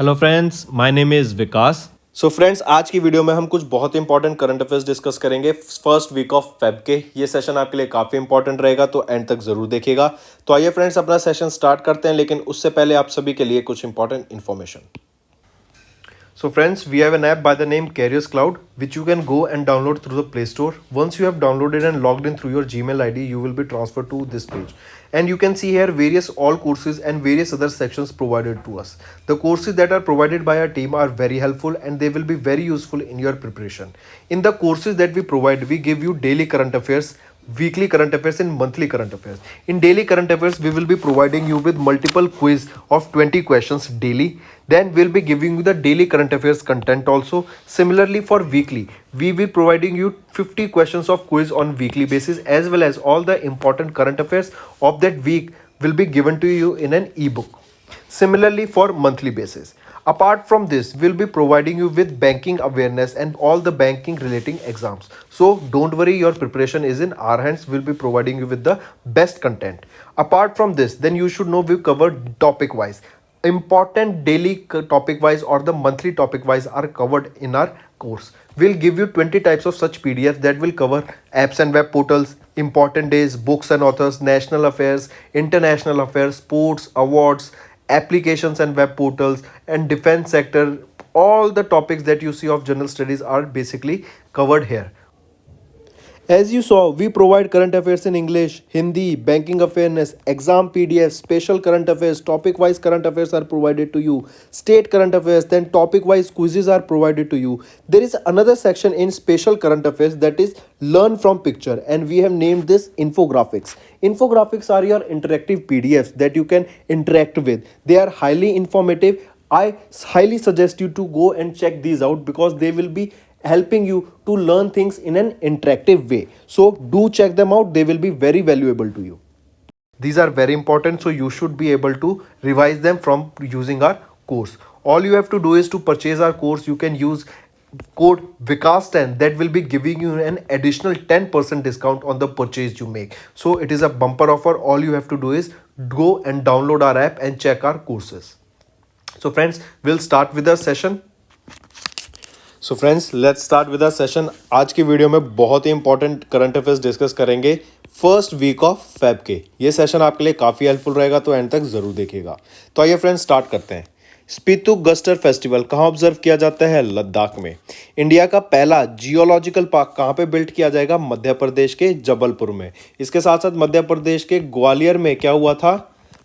Hello friends, my name is Vikas. So friends, आज की video में हम कुछ बहुत इंपॉर्टेंट करंट अफेयर्स डिस्कस करेंगे फर्स्ट वीक ऑफ फेब के। ये सेशन आपके लिए काफ़ी इंपॉर्टेंट रहेगा, तो एंड तक ज़रूर देखिएगा। तो आइए फ्रेंड्स, अपना सेशन स्टार्ट करते हैं, लेकिन उससे पहले आप सभी के लिए कुछ important information. So friends, we have an app by the name Carriers Cloud, which you can go and download through the Play Store. Once you have downloaded and logged in through your Gmail ID, you will be transferred to this page. And you can see here various all courses and various other sections provided to us. The courses that are provided by our team are very helpful and they will be very useful in your preparation. In the courses that we provide, we give you daily current affairs, weekly current affairs and monthly current affairs. In daily current affairs, we will be providing you with multiple quiz of 20 questions daily. Then we'll be giving you the daily current affairs content also. Similarly, for weekly, we will providing you 50 questions of quiz on weekly basis, as well as all the important current affairs of that week will be given to you in an ebook. Similarly, for monthly basis. Apart from this, we'll be providing you with banking awareness and all the banking relating exams. So don't worry, your preparation is in our hands. We'll be providing you with the best content. Apart from this, then you should know we've covered topic wise. Important daily topic wise or the monthly topic wise are covered in our course. We'll give you 20 types of such PDFs that will cover apps and web portals, important days, books and authors, national affairs, international affairs, sports, awards, applications and web portals, and defense sector. All the topics that you see of general studies are basically covered here. As you saw, we provide current affairs in English, Hindi, banking awareness, exam PDF, special current affairs, topic wise current affairs are provided to you, state current affairs, then topic wise quizzes are provided to you. There is another section in special current affairs, that is learn from picture, and we have named this infographics. Infographics are your interactive PDFs that you can interact with. They are highly informative. I highly suggest you to go and check these out because they will be helping you to learn things in an interactive way. So do check them out, they will be very valuable to you. These are very important, so you should be able to revise them from using our course. All you have to do is to purchase our course. You can use code Vikas10, that will be giving you an additional 10% discount on the purchase you make. So it is a bumper offer. All you have to do is go and download our app and check our courses. So friends, we'll start with the session. So friends, let's start with a session. आज की video में बहुत ही important current affairs discuss करेंगे first week of Feb के। ये session आपके लिए काफ़ी हेल्पफुल रहेगा, तो एंड तक ज़रूर देखिएगा। तो आइए फ्रेंड्स, स्टार्ट करते हैं। स्पीतु-गस्टर फेस्टिवल कहाँ ऑब्जर्व किया जाता है? लद्दाख में। इंडिया का पहला जियोलॉजिकल पार्क कहाँ पे बिल्ड किया जाएगा? मध्य प्रदेश के जबलपुर में। इसके साथ साथ मध्य प्रदेश के ग्वालियर में क्या हुआ था?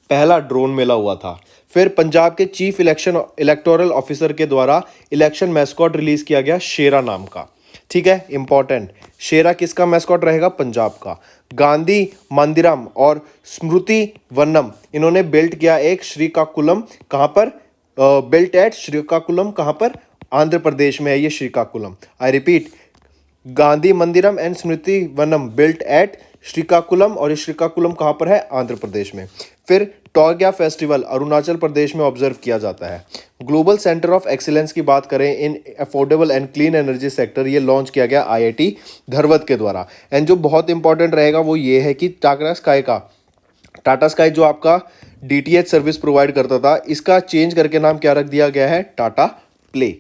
पहला ड्रोन मेला हुआ था। फिर पंजाब के चीफ इलेक्टोरल ऑफिसर के द्वारा इलेक्शन मैस्कॉट रिलीज किया गया, शेरा नाम का। ठीक है, इंपॉर्टेंट। शेरा किसका मैस्कॉट रहेगा? पंजाब का। गांधी मंदिरम और स्मृति वनम, इन्होंने बिल्ड किया एक श्रीकाकुलम। कहां पर? Built at Srikakulam. कहां पर? आंध्र प्रदेश में है ये Srikakulam. I repeat, Gandhi Mandiram and Smriti Vanam built at Srikakulam, और ये श्रीकाकुलम कहाँ पर है? आंध्र प्रदेश में। फिर टॉगया फेस्टिवल अरुणाचल प्रदेश में ऑब्जर्व किया जाता है। ग्लोबल सेंटर ऑफ एक्सीलेंस की बात करें in affordable and clean energy sector, ये लॉन्च किया गया IIT धरवद के द्वारा। एंड जो बहुत इंपॉर्टेंट रहेगा वो ये है कि टाटा स्काई जो आपका DTH सर्विस प्रोवाइड करता था, इसका चेंज करके नाम क्या रख दिया गया है? Tata play.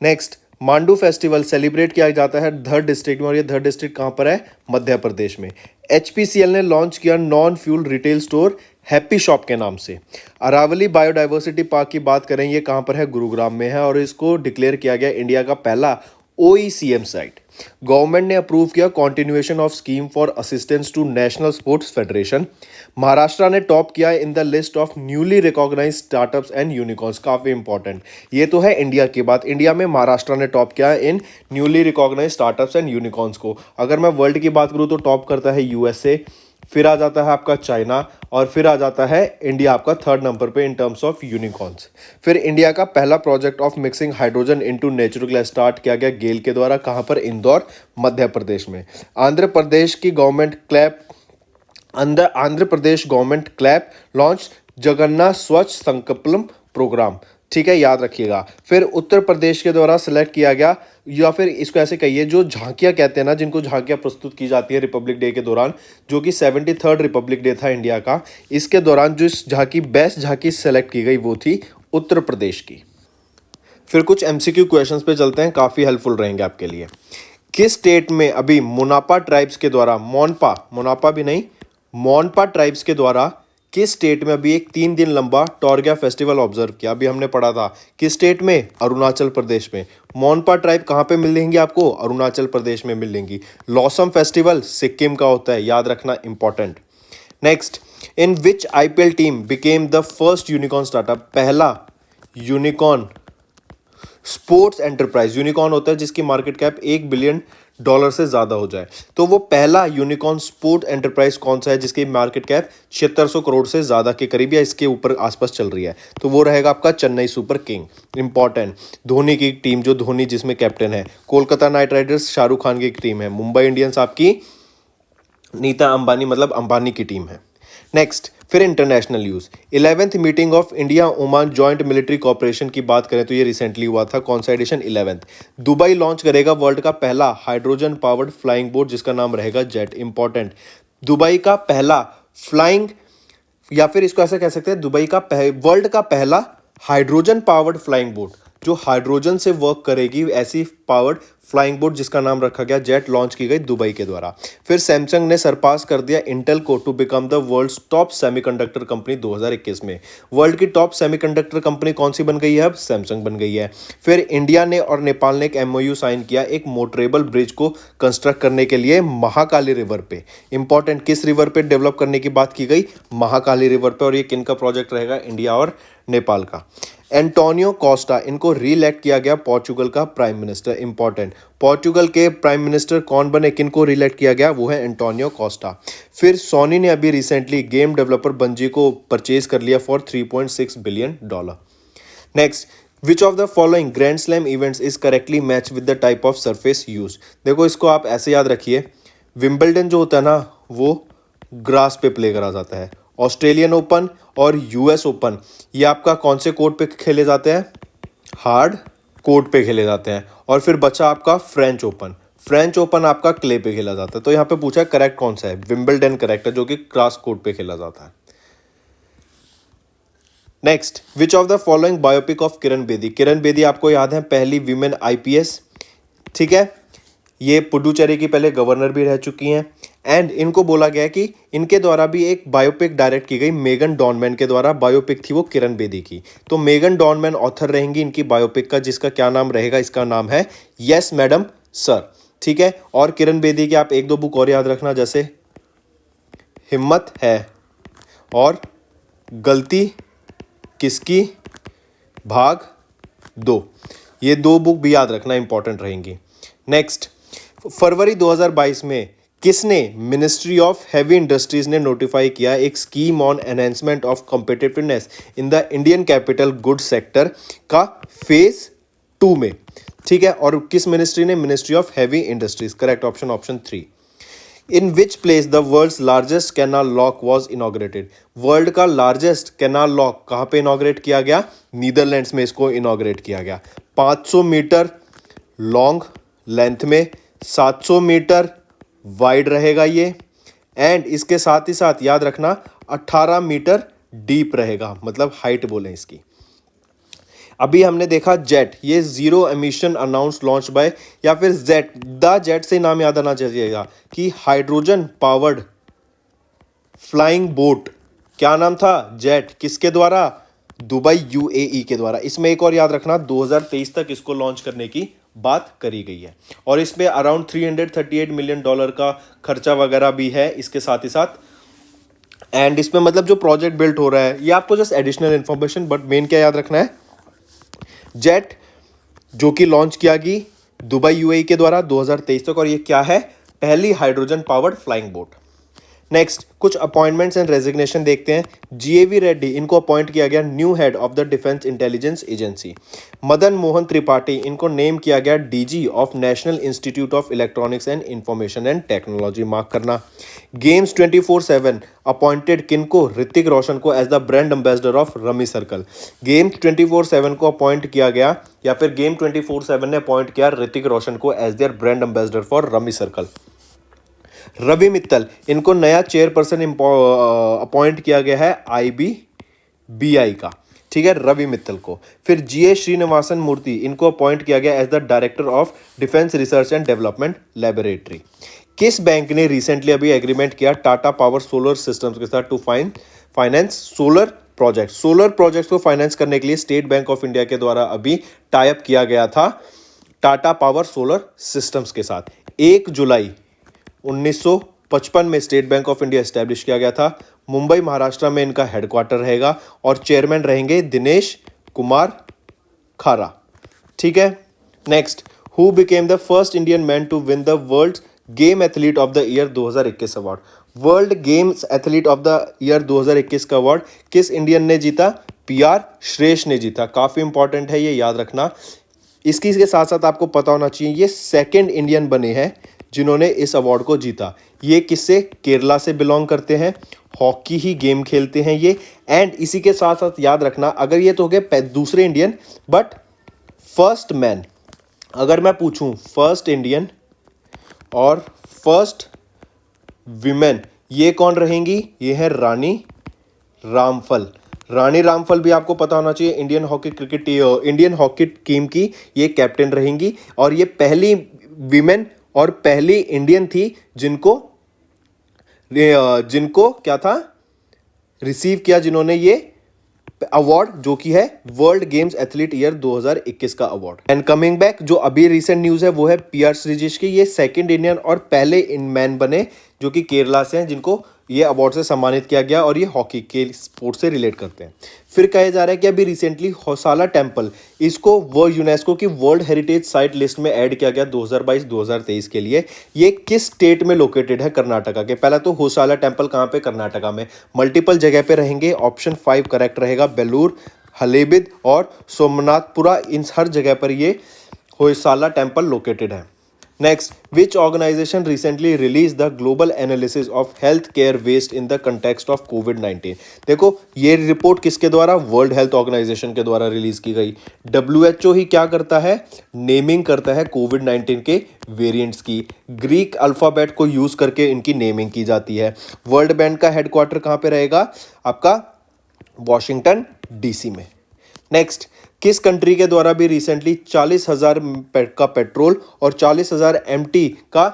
Next, Mandu festival celebrate किया जाता है धर डिस्ट्रिक्ट में, और ये धर डिस्ट्रिक्ट कहाँ पर है? मध्य प्रदेश में। HPCL ने लॉन्च किया non fuel retail store happy shop के नाम से। अरावली बायोडाइवर्सिटी पार्क की बात करें, ये कहाँ पर है? गुरुग्राम में है, और इसको डिक्लेयर किया गया इंडिया का पहला OECM साइट। गवर्नमेंट ने अप्रूव किया continuation of scheme for assistance to national sports federation. Maharashtra ने टॉप किया in the list of newly recognised startups and unicorns. काफ़ी इंपॉर्टेंट, ये तो है इंडिया की बात। इंडिया में महाराष्ट्र ने टॉप किया in newly recognised startups and unicorns को। अगर मैं वर्ल्ड की बात करूँ तो टॉप करता है USA, फिर आ जाता है आपका चाइना, और फिर आ जाता है इंडिया आपका थर्ड नंबर पे इन टर्म्स ऑफ यूनिकॉर्न्स। फिर इंडिया का पहला project of mixing hydrogen into natural gas start किया गया गेल के द्वारा। कहाँ पर? इंदौर, मध्य प्रदेश में। Andhra Pradesh government clap launch Jagannath स्वच्छ संकल्पम प्रोग्राम। ठीक है, याद रखिएगा। फिर उत्तर प्रदेश के द्वारा सिलेक्ट किया गया, या फिर इसको ऐसे कहिए, जो झांकियाँ कहते हैं ना, जिनको झांकियाँ प्रस्तुत की जाती है रिपब्लिक डे के दौरान, जो कि 73rd रिपब्लिक डे था इंडिया का, इसके दौरान जो इस झांकी बेस्ट झांकी सेलेक्ट की गई वो थी उत्तर प्रदेश की। फिर कुछ एमसीक्यू क्वेश्चंस पे चलते हैं, काफ़ी हेल्पफुल रहेंगे आपके लिए। किस स्टेट में अभी मोनापा ट्राइब्स के द्वारा, मोनापा भी नहीं, मोनपा ट्राइब्स के द्वारा किस स्टेट में अभी एक 3 दिन लंबा टॉर्ग्या फेस्टिवल ऑब्जर्व किया? अभी हमने पढ़ा था किस स्टेट में, अरुणाचल प्रदेश में। मोनपा ट्राइब कहाँ पे मिलेंगी आपको? अरुणाचल प्रदेश में मिलेंगी। लॉसम फेस्टिवल सिक्किम का होता है, याद रखना important. Next, in which IPL team became the first unicorn startup? पहला यूनिकॉर्न स्पोर्ट्स एंटरप्राइज, यूनिकॉर्न होता है जिसकी मार्केट कैप $1 बिलियन से ज्यादा हो जाए, तो वो पहला यूनिकॉर्न स्पोर्ट एंटरप्राइज कौन सा है जिसकी मार्केट कैप 7600 करोड़ से ज्यादा के करीब या इसके ऊपर आसपास चल रही है? तो वो रहेगा आपका Chennai super king. Important, Dhoni की टीम, जो धोनी जिसमें कैप्टन है। कोलकाता नाइट राइडर्स शाहरुख खान की एक टीम है। मुंबई इंडियंस आपकी नीता अंबानी, मतलब अंबानी की टीम है। नेक्स्ट, फिर international news, 11th meeting of India Oman joint military cooperation की बात करें तो ये रिसेंटली हुआ था। कौन सा एडिशन? 11th। दुबई लॉन्च करेगा वर्ल्ड का पहला हाइड्रोजन पावर्ड फ्लाइंग बोट जिसका नाम रहेगा जेट। इंपॉर्टेंट, दुबई का पहला फ्लाइंग, या फिर इसको ऐसा कह सकते हैं दुबई का वर्ल्ड का पहला हाइड्रोजन पावर्ड फ्लाइंग बोट, जो हाइड्रोजन से वर्क करेगी, ऐसी पावर्ड फ्लाइंग बोट जिसका नाम रखा गया जेट, लॉन्च की गई दुबई के द्वारा। फिर सैमसंग ने सरपास कर दिया इंटेल को to become the world's top semiconductor company 2021 में। वर्ल्ड की टॉप सेमीकंडक्टर कंपनी कौन सी बन गई है? अब सैमसंग बन गई है। फिर इंडिया ने और नेपाल ने एक एमओयू साइन किया एक मोटरेबल ब्रिज को कंस्ट्रक्ट करने के लिए महाकाली रिवर पे। इंपॉर्टेंट, किस रिवर पे डेवलप करने की बात की गई? महाकाली रिवर पे। और ये किन का प्रोजेक्ट रहेगा? इंडिया और नेपाल का। एंटोनियो कोस्टा, इनको रीइलेक्ट किया गया पोर्चुगल का प्राइम मिनिस्टर। इंपॉर्टेंट, पोर्चुगल के प्राइम मिनिस्टर कौन बने, किनको रीइलेक्ट किया गया? वो है एंटोनियो कोस्टा। फिर सोनी ने अभी रिसेंटली गेम डेवलपर बंजी को परचेज कर लिया for $3.6 billion. Next, which of the following grand slam events is correctly match with the type of surface use? देखो इसको आप ऐसे याद रखिए, विंबलडन जो होता है ना वो ग्रास पे प्ले करा जाता है। ऑस्ट्रेलियन ओपन और यूएस ओपन ये आपका कौन से कोर्ट पे खेले जाते हैं? हार्ड कोर्ट पे खेले जाते हैं। और फिर बचा आपका फ्रेंच ओपन, फ्रेंच ओपन आपका क्ले पे खेला जाता है। तो यहाँ पे पूछा करेक्ट कौन सा है? विंबलडन करेक्ट है, जो कि ग्रास कोर्ट पे खेला जाता है। Next, which of the following biopic of Kiran Bedi? Kiran Bedi आपको याद है पहली वीमेन आईपीएस, ठीक है, ये पुडुचेरी की पहले गवर्नर भी रह चुकी हैं। एंड इनको बोला गया कि इनके द्वारा भी एक बायोपिक डायरेक्ट की गई मेगन डॉनमैन के द्वारा, बायोपिक थी वो किरण बेदी की। तो मेगन डॉनमैन ऑथर रहेंगी इनकी बायोपिक का, जिसका क्या नाम रहेगा? इसका नाम है यस मैडम सर, ठीक है। और किरण बेदी की आप 1-2 बुक और याद रखना, जैसे हिम्मत है और गलती किसकी भाग 2, ये 2 बुक भी याद रखना, इंपॉर्टेंट रहेंगी। नेक्स्ट, फरवरी 2022 में किसने मिनिस्ट्री ऑफ हैवी इंडस्ट्रीज ने नोटिफाई किया एक scheme on enhancement of competitiveness in the Indian capital goods sector का फेज 2 में, ठीक है। और किस मिनिस्ट्री ने? Ministry of heavy industries. Correct option, option 3। In which place the world's largest canal lock was inaugurated? World का largest canal lock कहाँ पे इनॉग्रेट किया गया? नीदरलैंड्स में इसको इनॉग्रेट किया गया। 500 मीटर लॉन्ग लेंथ में, 700 मीटर वाइड रहेगा ये, एंड इसके साथ ही साथ याद रखना 18 मीटर डीप रहेगा, मतलब हाइट बोलें इसकी। अभी हमने देखा जेट, ये zero emission announce launch by, या फिर जेट, द जेट से नाम याद आना चाहिएगा कि हाइड्रोजन पावर्ड फ्लाइंग बोट, क्या नाम था? जेट। किसके द्वारा? दुबई यूएई के द्वारा। इसमें एक और याद रखना, 2023 तक इसको लॉन्च करने की बात करी गई है। और इसमें अराउंड $338 मिलियन का खर्चा वगैरह भी है इसके साथ ही साथ। एंड इसमें मतलब जो प्रोजेक्ट बिल्ट हो रहा है, ये आपको just additional information, but main क्या याद रखना है? जेट जो कि लॉन्च किया गई दुबई यूएई के द्वारा 2023 तक, और ये क्या है? पहली hydrogen powered flying boat. Next, कुछ अपॉइंटमेंट्स एंड रेजिग्नेशन देखते हैं। जीएवी रेड्डी, इनको अपॉइंट किया गया new head of the defence intelligence agency. Madan Mohan Tripathi, इनको नेम किया गया DG of national institute of electronics and information and technology. Mark करना। गेम्स 24/7 अपॉइंटेड किनको? ऋतिक रोशन को as the brand ambassador of Rummy Circle. Games 24/7 को अपॉइंट किया गया, या फिर गेम 24/7 ने अपॉइंट किया ऋतिक रोशन को as their brand ambassador for Rummy Circle. Ravi Mittal, इनको नया चेयरपर्सन अपॉइंट किया गया है आईबीबीआई का। ठीक है, रवि मित्तल को। फिर जीए श्रीनिवासन मूर्ति, इनको अपॉइंट किया गया as the director of defence research and development laboratory. किस बैंक ने रिसेंटली अभी एग्रीमेंट किया टाटा पावर सोलर सिस्टम्स के साथ to finance solar project? Solar projects को फाइनेंस करने के लिए स्टेट बैंक ऑफ इंडिया के द्वारा अभी टाई अप किया गया था टाटा पावर सोलर सिस्टम्स के साथ। 1 जुलाई 1955 में state bank of India establish किया गया था। मुंबई महाराष्ट्र में इनका हेडक्वार्टर रहेगा और चेयरमैन रहेंगे दिनेश कुमार खारा। ठीक है, next, who became the first Indian man to win the world game athlete of the year 2021 award? World games athlete of the year 2021 का अवार्ड किस इंडियन ने जीता? पीआर श्रेष्ठ ने जीता। काफी इंपॉर्टेंट है, ये याद रखना। इसकी के साथ साथ आपको पता होना चाहिए ये सेकंड इंडियन बने हैं जिन्होंने इस अवार्ड को जीता। ये किससे? केरला से बिलोंग करते हैं, हॉकी ही गेम खेलते हैं ये। एंड इसी के साथ साथ याद रखना, अगर ये तो हो गए दूसरे इंडियन, बट फर्स्ट मैन, अगर मैं पूछूं फर्स्ट इंडियन और फर्स्ट विमेन, ये कौन रहेंगी? ये है रानी रामफल। रानी रामफल भी आपको पता होना चाहिए, इंडियन हॉकी टीम की ये कैप्टन रहेंगी और ये पहली विमेन और पहली इंडियन थी जिनको क्या था रिसीव किया, जिन्होंने ये अवार्ड, जो कि है वर्ल्ड गेम्स एथलीट ईयर 2021 का अवार्ड। एंड कमिंग बैक, जो अभी रिसेंट न्यूज है वो है पीआर श्रीजेश की। ये सेकंड इंडियन और पहले मैन बने जो कि केरला से हैं, जिनको ये अवार्ड से सम्मानित किया गया और ये हॉकी के स्पोर्ट से रिलेट करते हैं। फिर कहा जा रहा है कि अभी रिसेंटली होसाला टेम्पल, इसको वो यूनेस्को की वर्ल्ड हेरिटेज साइट लिस्ट में ऐड किया गया 2022-2023 के लिए। ये किस स्टेट में लोकेटेड है? कर्नाटका के। पहला तो होसाला टेम्पल कहाँ पे? कर्नाटका में। मल्टीपल जगह पे रहेंगे, ऑप्शन 5 करेक्ट रहेगा। बेलूर, हलेबिद और सोमनाथपुरा, इन हर जगह पर ये होसाला टेम्पल लोकेटेड है। Next, which organisation recently release the global analysis of health care waste in the context of कोविड-19? देखो, ये रिपोर्ट किसके द्वारा? वर्ल्ड हेल्थ ऑर्गेनाइजेशन के द्वारा रिलीज की गई। WHO ही क्या करता है? नेमिंग करता है कोविड-19 के वेरिएंट्स की। ग्रीक अल्फाबेट को यूज करके इनकी नेमिंग की जाती है। वर्ल्ड बैंक का हेडक्वार्टर कहाँ पे रहेगा? आपका वॉशिंगटन DC में। नेक्स्ट, किस कंट्री के द्वारा भी रिसेंटली 40,000 का पेट्रोल और 40,000 MT का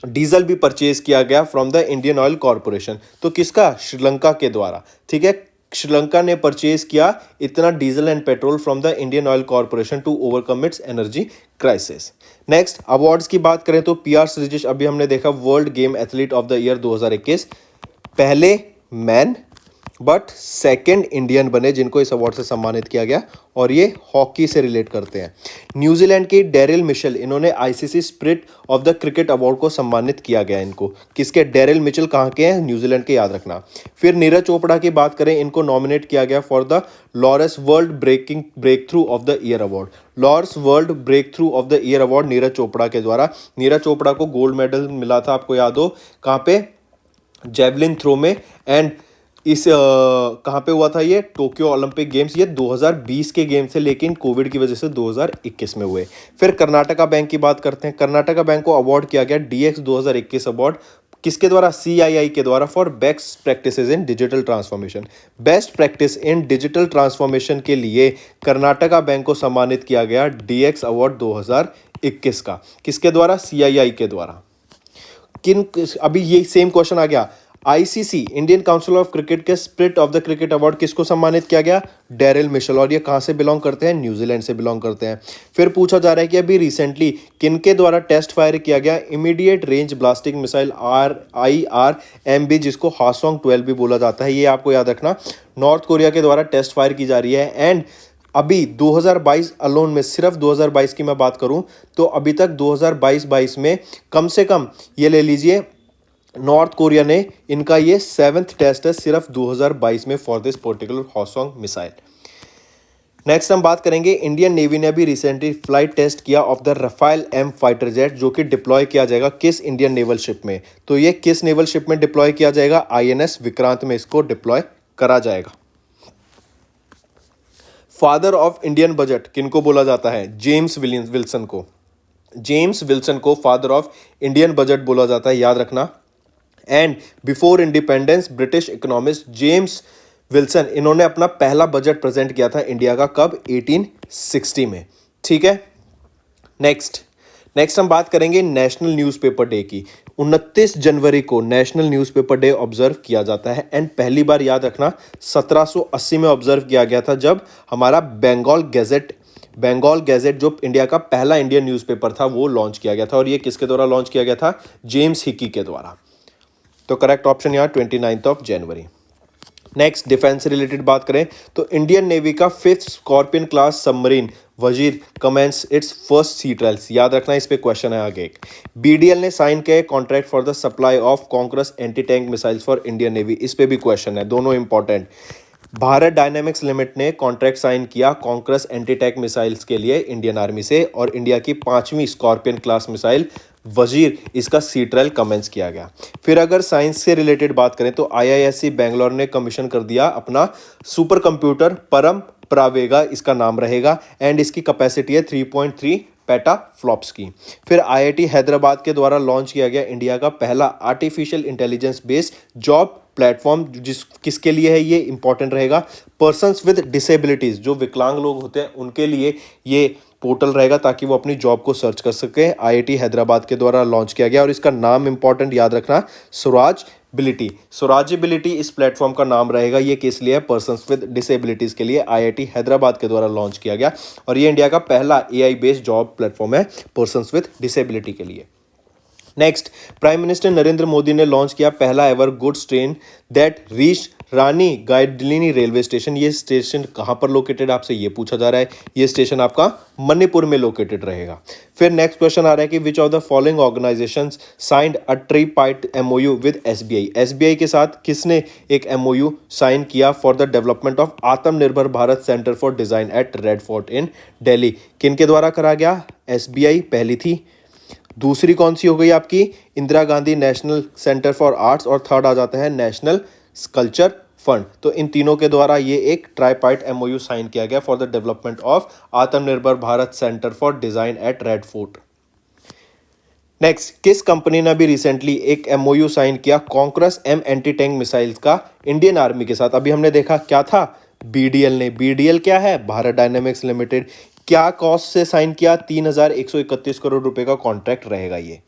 डीजल भी परचेज किया गया from the Indian Oil corporation? तो किसका? श्रीलंका के द्वारा। ठीक है, श्रीलंका ने परचेज किया इतना diesel and petrol from the Indian Oil Corporation to overcome its energy crisis. Next, awards की बात करें तो पीआर श्रीजेश अभी हमने देखा world game athlete of the year 2021, पहले मैन बट सेकेंड इंडियन बने जिनको इस अवार्ड से सम्मानित किया गया और ये हॉकी से रिलेट करते हैं। न्यूजीलैंड की डेरिल मिशेल, इन्होंने ICC spirit of the cricket award को सम्मानित किया गया इनको। किसके? डेरिल मिचेल कहाँ के हैं? न्यूजीलैंड के, याद रखना। फिर नीरज चोपड़ा की बात करें, इनको नॉमिनेट किया गया for the Laureus world breakthrough of the year award. Laureus world breakthrough of the year award Neeraj Chopra के द्वारा। नीरज चोपड़ा को गोल्ड मेडल मिला था, आपको याद हो, कहाँ पे? जेवलिन थ्रो में। एंड इस कहाँ पे हुआ था ये? Tokyo Olympic games. ये 2020 के गेम्स थे, लेकिन कोविड की वजह से 2021 में हुए। फिर कर्नाटका बैंक की बात करते हैं। कर्नाटका बैंक को अवार्ड किया गया DX 2021 अवार्ड। किसके द्वारा? CII के द्वारा for best practices in digital transformation. Best practice in digital transformation के लिए कर्नाटका बैंक को सम्मानित किया गया DX अवार्ड 2021 का। किसके द्वारा? CII के द्वारा। अभी ये सेम क्वेश्चन आ गया, ICC Indian council of cricket के spirit of the cricket award किसको सम्मानित किया गया? Daryl Mitchell. और ये कहां से बिलोंग करते हैं? न्यूजीलैंड से बिलोंग करते हैं। फिर पूछा जा रहा है कि अभी रिसेंटली किनके द्वारा टेस्ट फायर किया गया immediate range blasting missile IRMB, जिसको हासोंग 12 भी बोला जाता है। ये आपको याद रखना, नॉर्थ कोरिया के द्वारा टेस्ट फायर की जा रही है। एंड अभी 2022 अलोन में, सिर्फ 2022 की मैं बात करूं तो अभी तक 2022 में कम से कम ये ले लीजिए, नॉर्थ कोरिया ने इनका ये 7th टेस्ट है सिर्फ 2022 में for this particular Hwasong missile. Next हम बात करेंगे, इंडियन नेवी ने भी रिसेंटली फ्लाइट टेस्ट किया of the Rafale M fighter jet, जो कि डिप्लॉय किया जाएगा किस इंडियन नेवल शिप में? तो ये किस नेवल शिप में डिप्लॉय किया जाएगा? INS विक्रांत में इसको डिप्लॉय करा जाएगा। फादर ऑफ इंडियन बजट किनको बोला जाता है? जेम्स विल्सन को। जेम्स विल्सन को फादर ऑफ इंडियन बजट बोला जाता है, याद रखना। And before independence British economist James Wilson, इन्होंने अपना पहला बजट प्रेजेंट किया था इंडिया का कब? 1860 में। ठीक है, नेक्स्ट नेक्स्ट हम बात करेंगे नेशनल न्यूज़पेपर डे की। 29 जनवरी को नेशनल न्यूज़पेपर डे ऑब्जर्व किया जाता है एंड पहली बार याद रखना 1780 में ऑब्जर्व किया गया था, जब हमारा बंगाल गैजेट जो इंडिया का पहला इंडियन न्यूज़पेपर था वो लॉन्च किया गया था। और ये किसके द्वारा लॉन्च किया गया था? जेम्स हिकी के द्वारा। तो करेक्ट ऑप्शन यहाँ 29 जनवरी। नेक्स्ट डिफेंस से रिलेटेड बात करें तो इंडियन नेवी का 5th scorpion class submarine Vajir commences its first sea trials. याद रखना, इस पे क्वेश्चन है आगे एक। बीडीएल ने साइन किया contract for the supply of Konkurs anti tank missiles for Indian navy. इस पे भी क्वेश्चन है, दोनों इंपॉर्टेंट। भारत डायनामिक्स लिमिटेड ने कॉन्ट्रैक्ट साइन किया कॉन्करस एंटी टैंक मिसाइल्स के लिए इंडियन आर्मी से, और इंडिया की 5वीं स्कॉर्पियन क्लास मिसाइल वजीर, इसका सी ट्रायल कमेंस किया गया। फिर अगर साइंस से रिलेटेड बात करें तो आईआईएससी बेंगलोर ने कमीशन कर दिया अपना सुपर कंप्यूटर परम प्रावेगा, इसका नाम रहेगा, एंड इसकी कैपेसिटी है 3.3 पेटा फ्लॉप्स की। फिर आईआईटी हैदराबाद के द्वारा लॉन्च किया गया इंडिया का पहला artificial intelligence based job platform, जिस किसके लिए है ये इंपॉर्टेंट रहेगा? पर्सन्स विद डिसेबिलिटीज, जो विकलांग लोग होते हैं उनके लिए ये पोर्टल रहेगा ताकि वो अपनी जॉब को सर्च कर सके। आईआईटी हैदराबाद के द्वारा लॉन्च किया गया और इसका नाम इंपॉर्टेंट याद रखना, स्वराजबिलिटी इस प्लेटफॉर्म का नाम रहेगा। ये किस लिए है? पर्सन्स विद डिसेबिलिटीज के लिए आईआईटी हैदराबाद के द्वारा लॉन्च किया गया, और ये इंडिया का पहला एआई बेस्ड जॉब प्लेटफॉर्म है पर्सन्स विद डिसेबिलिटी के लिए। Next, prime minister Narendra Modi ने लॉन्च किया पहला ever goods train that reach Rani Gaidinliu railway station. ये स्टेशन कहाँ पर लोकेटेड, आपसे ये पूछा जा रहा है। ये स्टेशन आपका मणिपुर में लोकेटेड रहेगा। फिर नेक्स्ट क्वेश्चन आ रहा है कि which of the following organisations signed a tripartite MoU with SBI. SBI के साथ किसने एक एमओयू साइन किया for the development of Atmanirbhar Bharat Centre for Design at Red Fort in Delhi? किन के द्वारा करा गया? एसबीआई पहली थी, दूसरी कौन सी हो गई आपकी? Indira Gandhi national centre for arts, और थर्ड आ जाता है नेशनल कल्चर फंड। तो इन तीनों के द्वारा ये एक ट्राइपार्ट एमओयू साइन किया गया for the development of Atmanirbhar Bharat Centre for Design at Red fort. Next, किस कंपनी ने भी रिसेंटली एक एमओयू साइन किया कॉन्करस एम एंटी टैंक मिसाइल्स का इंडियन आर्मी के साथ? अभी हमने देखा क्या था, बीडीएल ने। बीडीएल क्या है? Bharat Dynamics limited. क्या कॉस्ट से साइन किया? 3131 करोड़ रुपए का कॉन्ट्रैक्ट रहेगा ये।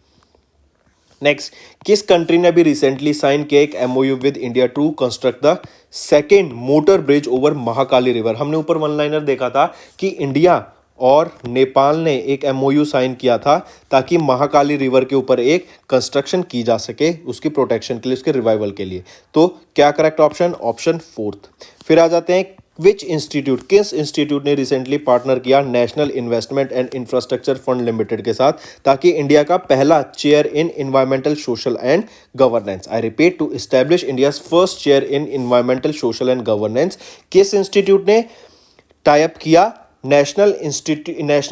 नेक्स्ट, किस कंट्री ने भी रिसेंटली साइन किया एक MoU with India to construct the second motor bridge over Mahakali river? हमने ऊपर वन लाइनर देखा था कि इंडिया और नेपाल ने एक एमओयू साइन किया था ताकि महाकाली रिवर के ऊपर एक कंस्ट्रक्शन की जा सके, उसकी प्रोटेक्शन के लिए, उसके रिवाइवल के लिए। तो क्या करेक्ट ऑप्शन? Option 4th। फिर आ जाते हैं विच इंस्टीट्यूट, किस इंस्टीट्यूट ने रिसेंटली पार्टनर किया national investment and infrastructure fund limited के साथ ताकि इंडिया का पहला chair in environmental social and governance, I repeat, to establish India's first chair in environmental social and governance. किस इंस्टीट्यूट ने टाई अप किया? National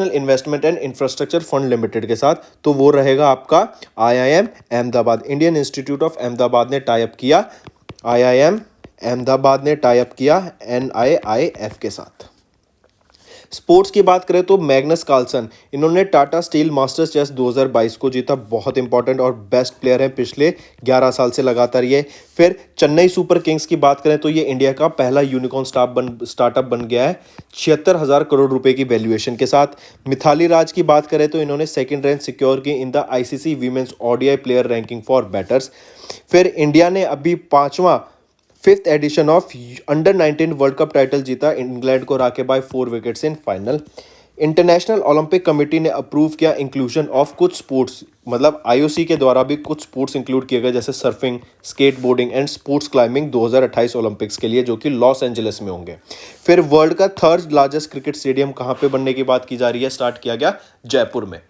investment and infrastructure fund limited के साथ। तो वो रहेगा आपका IIM Ahmedabad. Indian institute of Ahmedabad ने टाई अप किया, आईआईएम अहमदाबाद ने टाई अप किया एनआईआईएफ के साथ। स्पोर्ट्स की बात करें तो मैग्नस कार्लसन, इन्होंने टाटा स्टील मास्टर्स चेस 2022 को जीता, बहुत इंपॉर्टेंट और बेस्ट प्लेयर हैं पिछले 11 साल से लगातार ये। फिर चेन्नई सुपर किंग्स की बात करें तो ये इंडिया का पहला यूनिकॉर्न स्टार्टअप बन गया है 76,000 करोड़ रुपए की वैल्यूएशन के साथ। मिथाली राज की बात करें तो इन्होंने सेकेंड रैंक सिक्योर की in the ICC women's ODI player ranking for batters. फिर इंडिया ने अभी 5th edition of under 19 world cup title जीता, इंग्लैंड को हरा के by 4 wickets in final. International Olympic committee ने अप्रूव किया इंक्लूजन ऑफ कुछ स्पोर्ट्स, मतलब आईओसी के द्वारा भी कुछ स्पोर्ट्स इंक्लूड किए गए जैसे surfing, skateboarding and sports climbing 2028 Olympics के लिए, जो कि लॉस एंजलिस में होंगे। फिर वर्ल्ड का 3rd लार्जेस्ट क्रिकेट स्टेडियम कहाँ पे बनने की बात की जा रही है? स्टार्ट किया गया जयपुर में।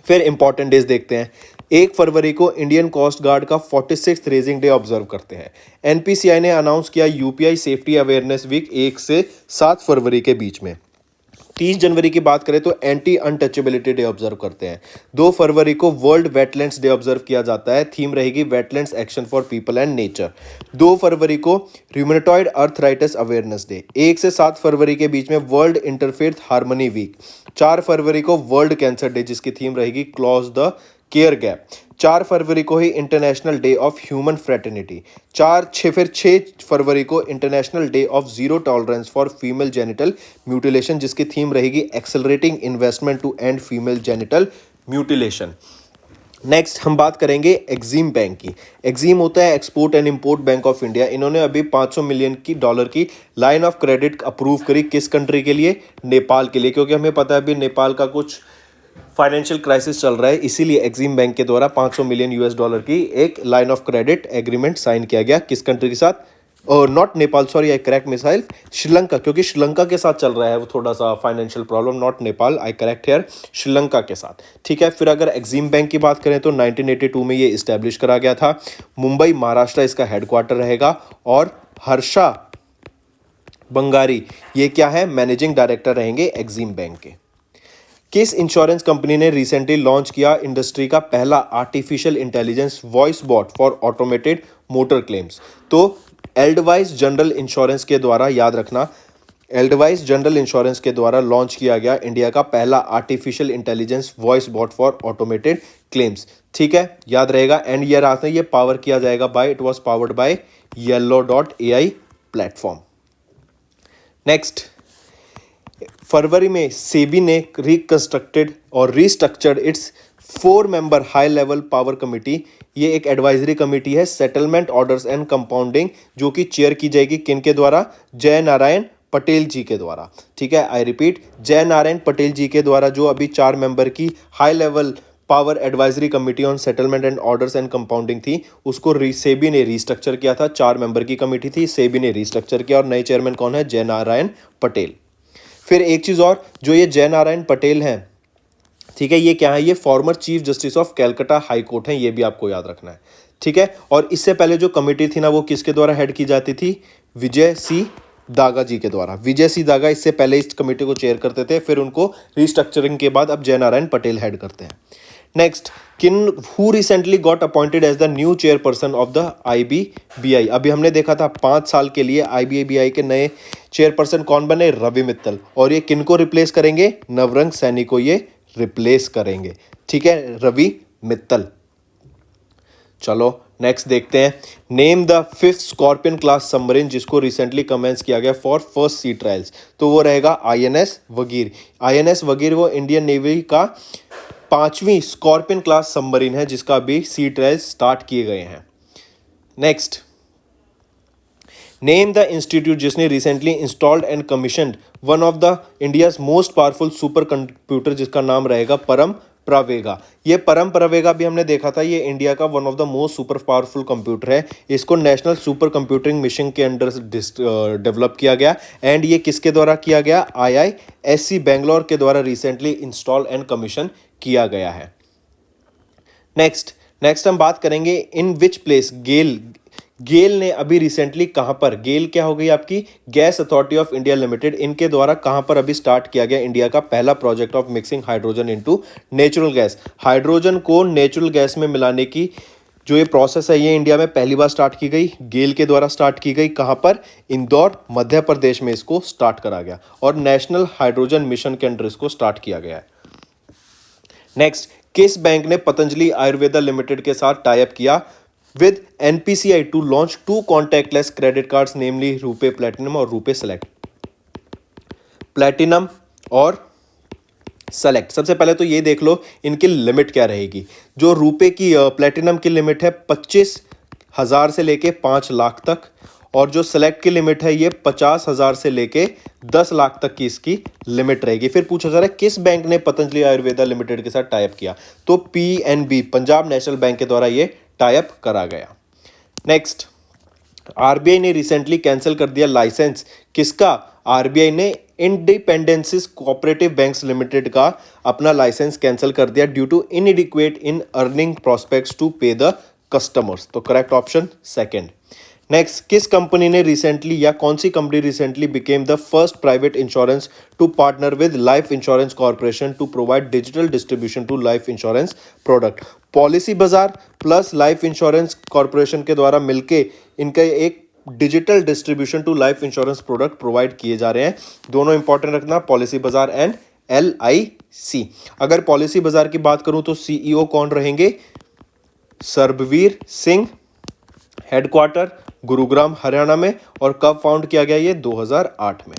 फिर इंपॉर्टेंट डेज देखते हैं। 1 फरवरी को इंडियन कोस्ट गार्ड का 46th रेजिंग डे ऑब्जर्व करते हैं। एनपीसीआई ने अनाउंस किया यूपीआई सेफ्टी अवेयरनेस वीक 1 से 7 फरवरी के बीच में। 30 जनवरी की बात करें तो एंटी अनटचेबिलिटी डे ऑब्जर्व करते हैं। 2 फरवरी को वर्ल्ड वेटलैंड्स डे ऑब्जर्व किया जाता है, थीम रहेगी wetlands action for people and nature. 2 फरवरी को रूमेटॉइड अर्थराइटिस अवेयरनेस डे। 1 से 7 फरवरी के बीच में वर्ल्ड इंटरफेथ हार्मनी वीक। 4 फरवरी को वर्ल्ड कैंसर डे, जिसकी थीम रहेगी क्लॉज द केयर गैप। 4 फरवरी को ही international day of human fraternity. 6 फरवरी को international day of zero tolerance for female genital mutilation, जिसकी थीम रहेगी accelerating investment to end female genital mutilation. Next हम बात करेंगे एक्सिम बैंक की। एक्सिम होता है export and import bank of India. इन्होंने अभी 500 मिलियन की डॉलर की लाइन ऑफ क्रेडिट अप्रूव करी। किस कंट्री के लिए? नेपाल के लिए, क्योंकि हमें पता है अभी नेपाल का कुछ फाइनेंशियल क्राइसिस चल रहा है, इसीलिए एक्सिम बैंक के द्वारा 500 मिलियन यूएस डॉलर की एक line of credit agreement sign किया गया। किस कंट्री के साथ? Not Nepal, sorry I correct missile, Sri Lanka, क्योंकि श्रीलंका के साथ चल रहा है वो थोड़ा सा financial problem. Not Nepal, I correct here, Sri Lanka के साथ। ठीक है, फिर अगर एक्सिम बैंक की बात करें तो 1982 में ये इस्टेब्लिश करा गया था। मुंबई महाराष्ट्र इसका हेडक्वार्टर रहेगा। और हर्षा बंगारी ये क्या है? मैनेजिंग डायरेक्टर रहेंगे एक्सिम बैंक के। किस इंश्योरेंस कंपनी ने रिसेंटली लॉन्च किया इंडस्ट्री का पहला artificial intelligence voice bot for automated motor claims? तो एल्डवाइस जनरल इंश्योरेंस के द्वारा, याद रखना, एल्डवाइस जनरल इंश्योरेंस के द्वारा लॉन्च किया गया इंडिया का पहला artificial intelligence voice bot for automated claims. ठीक है, याद रहेगा। एंड ईयर आता है, ये पावर किया जाएगा by, it was powered by yellow.ai platform. Next, फरवरी में सेबी ने रिकंस्ट्रक्टेड और restructured its 4 member high level power committee. ये एक एडवाइजरी कमेटी है सेटलमेंट ऑर्डर्स एंड कंपाउंडिंग, जो कि चेयर की जाएगी किन के द्वारा? जय नारायण पटेल जी के द्वारा। ठीक है, आई रिपीट, जय नारायण पटेल जी के द्वारा जो अभी 4 मेंबर की high level power advisory committee on settlement and orders and compounding थी, उसको सेबी ने रीस्ट्रक्चर किया था। 4 मेंबर की कमेटी थी, सेबी ने रीस्ट्रक्चर किया और नए चेयरमैन कौन है? जय नारायण पटेल। फिर एक चीज़ और, जो ये जय नारायण पटेल हैं, ठीक है, ये क्या है? ये former chief justice of Calcutta high court हैं, ये भी आपको याद रखना है। ठीक है, और इससे पहले जो कमेटी थी ना, वो किसके द्वारा हेड की जाती थी? विजय सी दागा जी के द्वारा। विजय सी दागा इससे पहले इस कमेटी को चेयर करते थे, फिर उनको रीस्ट्रक्चरिंग के बाद अब जय नारायण पटेल हेड करते हैं। Next, who recently got appointed as the new chairperson of the IBBI? अभी हमने देखा था 5 साल के लिए आईबीबीआई के नए चेयरपर्सन कौन बने? रवि मित्तल। और ये किनको रिप्लेस करेंगे? नवरंग सैनी को ये रिप्लेस करेंगे। ठीक है, रवि मित्तल। चलो नेक्स्ट देखते हैं। Name the 5th scorpion class submarine जिसको रिसेंटली कमेंस किया गया फॉर फर्स्ट सी ट्रायल्स। तो वो रहेगा आईएनएस वगीर। आईएनएस वगीर वो इंडियन नेवी का 5वीं स्कॉर्पियन क्लास सबमरीन है जिसका अभी सी ट्रायल्स स्टार्ट किए गए हैं। नेक्स्ट, नेम द इंस्टीट्यूट जिसने recently installed and commissioned one of the India's most powerful super computer, जिसका नाम रहेगा परम प्रवेगा। ये परम प्रवेगा भी हमने देखा था, ये इंडिया का one of the most super powerful computer है। इसको नेशनल सुपर कंप्यूटिंग मिशन के अंडर डेवलप किया गया। एंड ये किसके द्वारा किया गया? IISc बेंगलोर के द्वारा रिसेंटली इंस्टॉल एंड कमीशन किया गया है। नेक्स्ट हम बात करेंगे इन विच प्लेस गेल ने अभी रिसेंटली कहां पर, गेल क्या हो गई आपकी? Gas authority of India limited, इनके द्वारा कहां पर अभी स्टार्ट किया गया इंडिया का पहला project of mixing hydrogen into natural gas. Hydrogen को नेचुरल गैस में मिलाने की जो ये प्रोसेस है ये इंडिया में पहली बार स्टार्ट की गई, गेल के द्वारा स्टार्ट की गई। कहां पर? इंदौर मध्य प्रदेश में इसको स्टार्ट करा गया और नेशनल हाइड्रोजन मिशन के अंडर इसको स्टार्ट किया गया है। नेक्स्ट, किस बैंक ने पतंजलि आयुर्वेदा लिमिटेड के साथ टाई अप किया with NPCI to launch 2 contactless credit cards namely RuPay platinum और रुपे सेलेक्ट। प्लेटिनम और सेलेक्ट, सबसे पहले तो ये देख लो इनकी लिमिट क्या रहेगी। जो रुपे की प्लेटिनम की लिमिट है 25,000 से लेके 5 लाख तक, और जो सेलेक्ट की लिमिट है ये 50,000 से लेके 10 लाख तक की इसकी लिमिट रहेगी। फिर पूछा जा रहा है किस बैंक ने पतंजलि आयुर्वेदा लिमिटेड के साथ टाई अप किया? तो PNB पंजाब नेशनल बैंक के द्वारा ये टाई अप करा गया। नेक्स्ट, आरबीआई ने रिसेंटली कैंसिल कर दिया लाइसेंस किसका? आरबीआई ने इंडिपेंडेंसिस कोऑपरेटिव बैंक्स लिमिटेड का अपना लाइसेंस कैंसिल कर दिया due to inadequate in earning prospects to pay the customers. तो करेक्ट ऑप्शन सेकंड। नेक्स्ट, किस कंपनी ने रिसेंटली या कौन सी company recently became the first private insurance to partner with life insurance corporation to provide digital distribution to life insurance product? Policybazaar plus life insurance corporation के द्वारा मिलके इनका एक digital distribution to life insurance product provide किए जा रहे हैं। दोनों इंपॉर्टेंट रखना, पॉलिसी बाजार एंड LIC। सी। अगर पॉलिसी बाजार की बात करूं तो सीईओ कौन रहेंगे? सरबवीर सिंह। हेडक्वार्टर गुरुग्राम हरियाणा में। और कब फाउंड किया गया? ये 2008 में।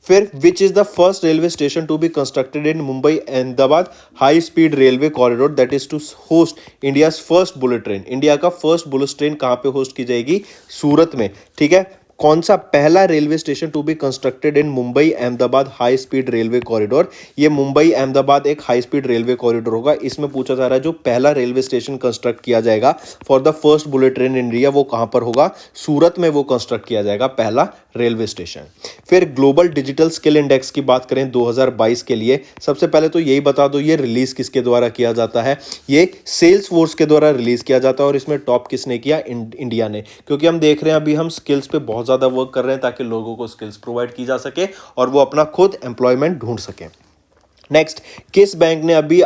फिर which is the first railway station to be constructed in Mumbai Ahmedabad high speed railway corridor that is to host India first bullet train? India का फर्स्ट बुलेट ट्रेन कहां पे होस्ट की जाएगी? सूरत में। ठीक है, कौन सा पहला railway station to be constructed in Mumbai Ahmedabad high speed railway corridor? ये मुंबई अहमदाबाद एक हाई स्पीड रेलवे कॉरिडोर होगा। इसमें पूछा जा रहा है जो पहला रेलवे स्टेशन कंस्ट्रक्ट किया जाएगा for the first bullet train in India, वो कहां पर होगा? सूरत में वो कंस्ट्रक्ट किया जाएगा पहला रेलवे स्टेशन। फिर ग्लोबल डिजिटल स्किल इंडेक्स की बात करें 2022 के लिए, सबसे पहले तो यही बता दो ये रिलीज किसके द्वारा किया जाता है? ये सेल्स फोर्स के द्वारा रिलीज किया जाता है। और इसमें टॉप किसने किया? इंडिया ने। क्योंकि हम देख रहे हैं अभी हम स्किल्स पे बहुत ज्यादा वर्क कर रहे हैं ताकि लोगों को स्किल्स प्रोवाइड की जा सके और वो अपना खुद एम्प्लॉयमेंट ढूंढ सके। नेक्स्ट, किस बैंक ने अभी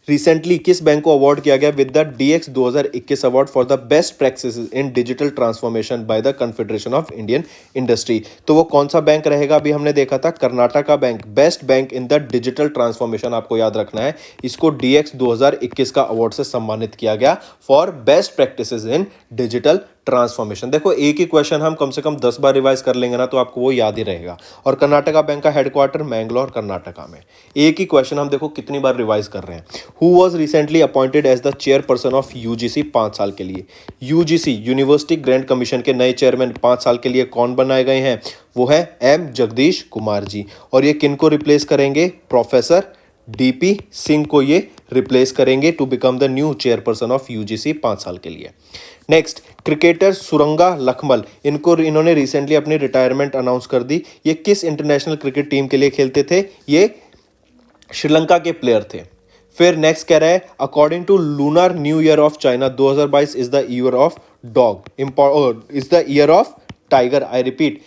रिसेंटली किस बैंक को अवार्ड किया गया with the DX 2021 award for the best practices in digital transformation by the confederation of Indian industry? तो वो कौन सा बैंक रहेगा? अभी हमने देखा था Karnataka bank, best bank in the digital transformation, आपको याद रखना है। इसको DX 2021 का अवार्ड से सम्मानित किया गया for best practices in digital transformation. देखो एक ही क्वेश्चन हम कम से कम 10 बार रिवाइज कर लेंगे ना तो आपको वो याद ही रहेगा। और कर्नाटका बैंक का हेडक्वार्टर मैंगलोर कर्नाटका में। एक ही क्वेश्चन हम देखो कितनी बार रिवाइज कर रहे हैं। Who was recently appointed as the chairperson of UGC 5 साल के लिए? यूजीसी यूनिवर्सिटी ग्रांट कमीशन के नए चेयरमैन 5 साल के लिए कौन बनाए गए हैं? वो है एम जगदीश कुमार जी। और ये किनको रिप्लेस करेंगे? प्रोफेसर DP सिंह को ये रिप्लेस करेंगे to become the new chairperson of UGC 5 साल के लिए। नेक्स्ट, क्रिकेटर सुरंगा लखमल, इन्होंने रिसेंटली अपनी रिटायरमेंट अनाउंस कर दी। ये किस इंटरनेशनल क्रिकेट टीम के लिए खेलते थे? ये श्रीलंका के प्लेयर थे। फिर नेक्स्ट कह रहा है according to lunar new year of China 2022 is the year of dog, is the year of tiger. I repeat,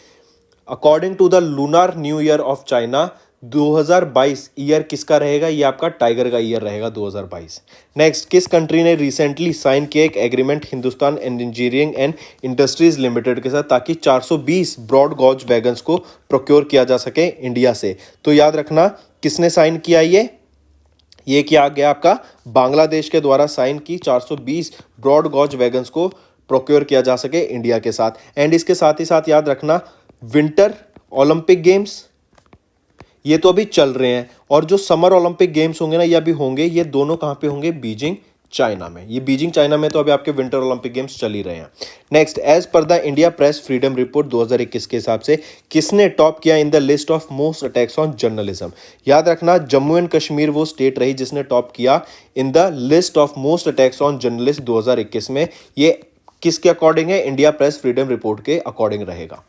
according to the lunar new year of China 2022 year किसका रहेगा? ये आपका टाइगर का ईयर रहेगा 2022। Next, किस country ने recently sign किया एक agreement Hindustan engineering and industries limited के साथ ताकि 420 ब्रॉड गॉज वैगन्स को प्रोक्योर किया जा सके इंडिया से? तो याद रखना किसने साइन किया? ये किया गया आपका बांग्लादेश के द्वारा साइन की 420 ब्रॉड गॉज वैगन्स को प्रोक्योर किया जा सके इंडिया के साथ। एंड इसके साथ ही साथ याद रखना विंटर ओलंपिक गेम्स ये तो अभी चल रहे हैं और जो समर ओलंपिक गेम्स होंगे ना ये अभी होंगे। ये दोनों कहां पे होंगे? बीजिंग चाइना में। ये बीजिंग चाइना में तो अभी आपके विंटर ओलंपिक गेम्स चल ही रहे हैं। Next, as per the India press freedom report 2021 के हिसाब से किसने टॉप किया in the list of most attacks on journalism? याद रखना जम्मू एंड कश्मीर वो स्टेट रही जिसने टॉप किया in the list of most attacks on journalist 2021 में। ये किसके अकॉर्डिंग है? इंडिया प्रेस फ्रीडम रिपोर्ट के अकॉर्डिंग रहेगा।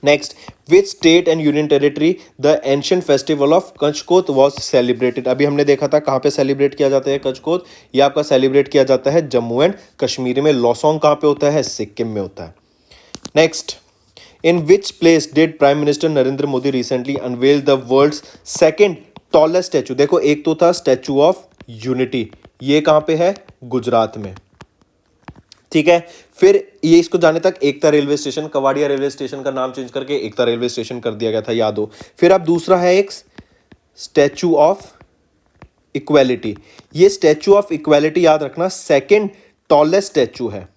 Next, which state and union territory the ancient festival of कचकोत वॉज सेलिब्रेटेड? अभी हमने देखा था कहाँ पे सेलिब्रेट किया जाता है कचकोत। ये आपका सेलिब्रेट किया जाता है जम्मू एंड कश्मीर में। लॉसोंग कहाँ पे होता है? सिक्किम में होता है। Next, in which place did prime minister Narendra Modi recently unveil the world's second tallest statue? देखो एक तो था स्टैचू ऑफ यूनिटी, ये कहाँ पे है? गुजरात में। ठीक है, फिर ये इसको जाने तक एकता रेलवे स्टेशन, कवाड़िया रेलवे स्टेशन का नाम चेंज करके एकता रेलवे स्टेशन कर दिया गया था, याद हो। फिर अब दूसरा है एक स्टैचू ऑफ इक्वालिटी। ये स्टैचू ऑफ इक्वालिटी याद रखना सेकंड टॉलेस्ट स्टैचू है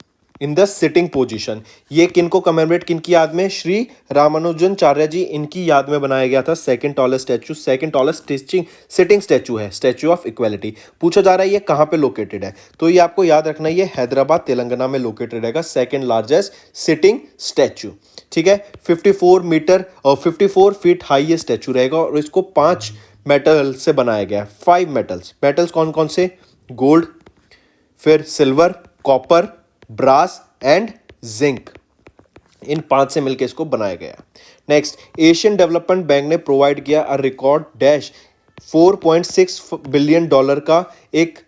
इन द सिटिंग पोजीशन। ये किनको कमेमोरेट किनकी याद में? श्री रामानुजनाचार्य जी, इनकी याद में बनाया गया था second tallest statue. Second tallest sitting statue है स्टैचू ऑफ इक्वालिटी। पूछा जा रहा है ये कहां पे लोकेटेड है? तो ये आपको याद रखना है ये हैदराबाद तेलंगाना में लोकेटेड रहेगा, सेकंड लार्जेस्ट सिटिंग स्टैचू। ठीक है, 54 मीटर और 54 फीट हाई ये स्टैचू रहेगा और इसको 5 मेटल से बनाया गया है। 5 मेटल्स कौन कौन से? गोल्ड, फिर silver, copper, brass and zinc, इन 5 से मिलकर इसको बनाया गया। नेक्स्ट, एशियन डेवलपमेंट बैंक ने प्रोवाइड किया अ रिकॉर्ड डैश $4.6 बिलियन का एक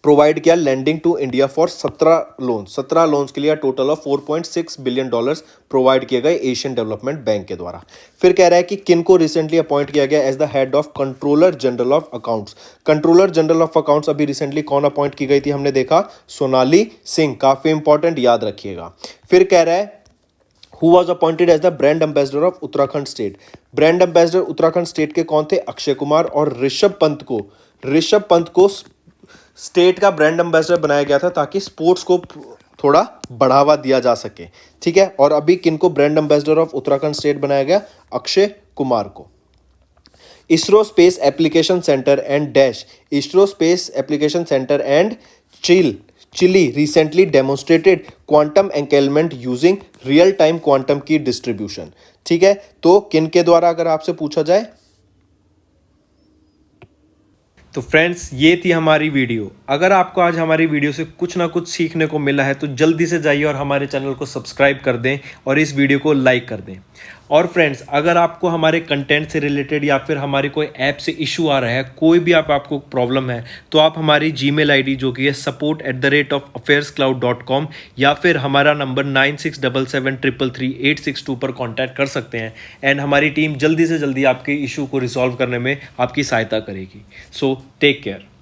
प्रोवाइड किया lending to India for 17 loans के लिए टोटल ऑफ $4.6 बिलियन प्रोवाइड किए गए एशियन डेवलपमेंट बैंक के द्वारा। फिर कह रहा है कि किनको रिसेंटली अपॉइंट किया गया as the head of controller general of accounts? Controller general of accounts अभी रिसेंटली कौन अपॉइंट की गई थी? हमने देखा सोनाली सिंह, काफी इंपॉर्टेंट, याद रखिएगा। फिर कह रहा है who was appointed as the brand ambassador of Uttarakhand state. Brand ambassador Uttarakhand state के कौन थे? अक्षय कुमार। और ऋषभ पंत को स्टेट का ब्रांड एम्बेसडर बनाया गया था ताकि स्पोर्ट्स को थोड़ा बढ़ावा दिया जा सके, ठीक है। और अभी किनको brand ambassador of Uttarakhand state बनाया गया? अक्षय कुमार को। ISRO space application centre and dash, ISRO space application centre and Chile recently demonstrated quantum entanglement using real time quantum key distribution, ठीक है। तो किन के द्वारा अगर आपसे पूछा जाए? तो फ्रेंड्स, ये थी हमारी वीडियो। अगर आपको आज हमारी वीडियो से कुछ ना कुछ सीखने को मिला है तो जल्दी से जाइए और हमारे चैनल को सब्सक्राइब कर दें और इस वीडियो को लाइक कर दें। और फ्रेंड्स, अगर आपको हमारे कंटेंट से रिलेटेड या फिर हमारे कोई ऐप से इशू आ रहा है, कोई भी आपको प्रॉब्लम है, तो आप हमारी जीमेल आईडी जो कि है support@affairscloud.com या फिर हमारा नंबर 9677333862 पर कॉन्टैक्ट कर सकते हैं एंड हमारी टीम जल्दी से जल्दी आपके इशू को रिजॉल्व करने में आपकी सहायता करेगी। So take care.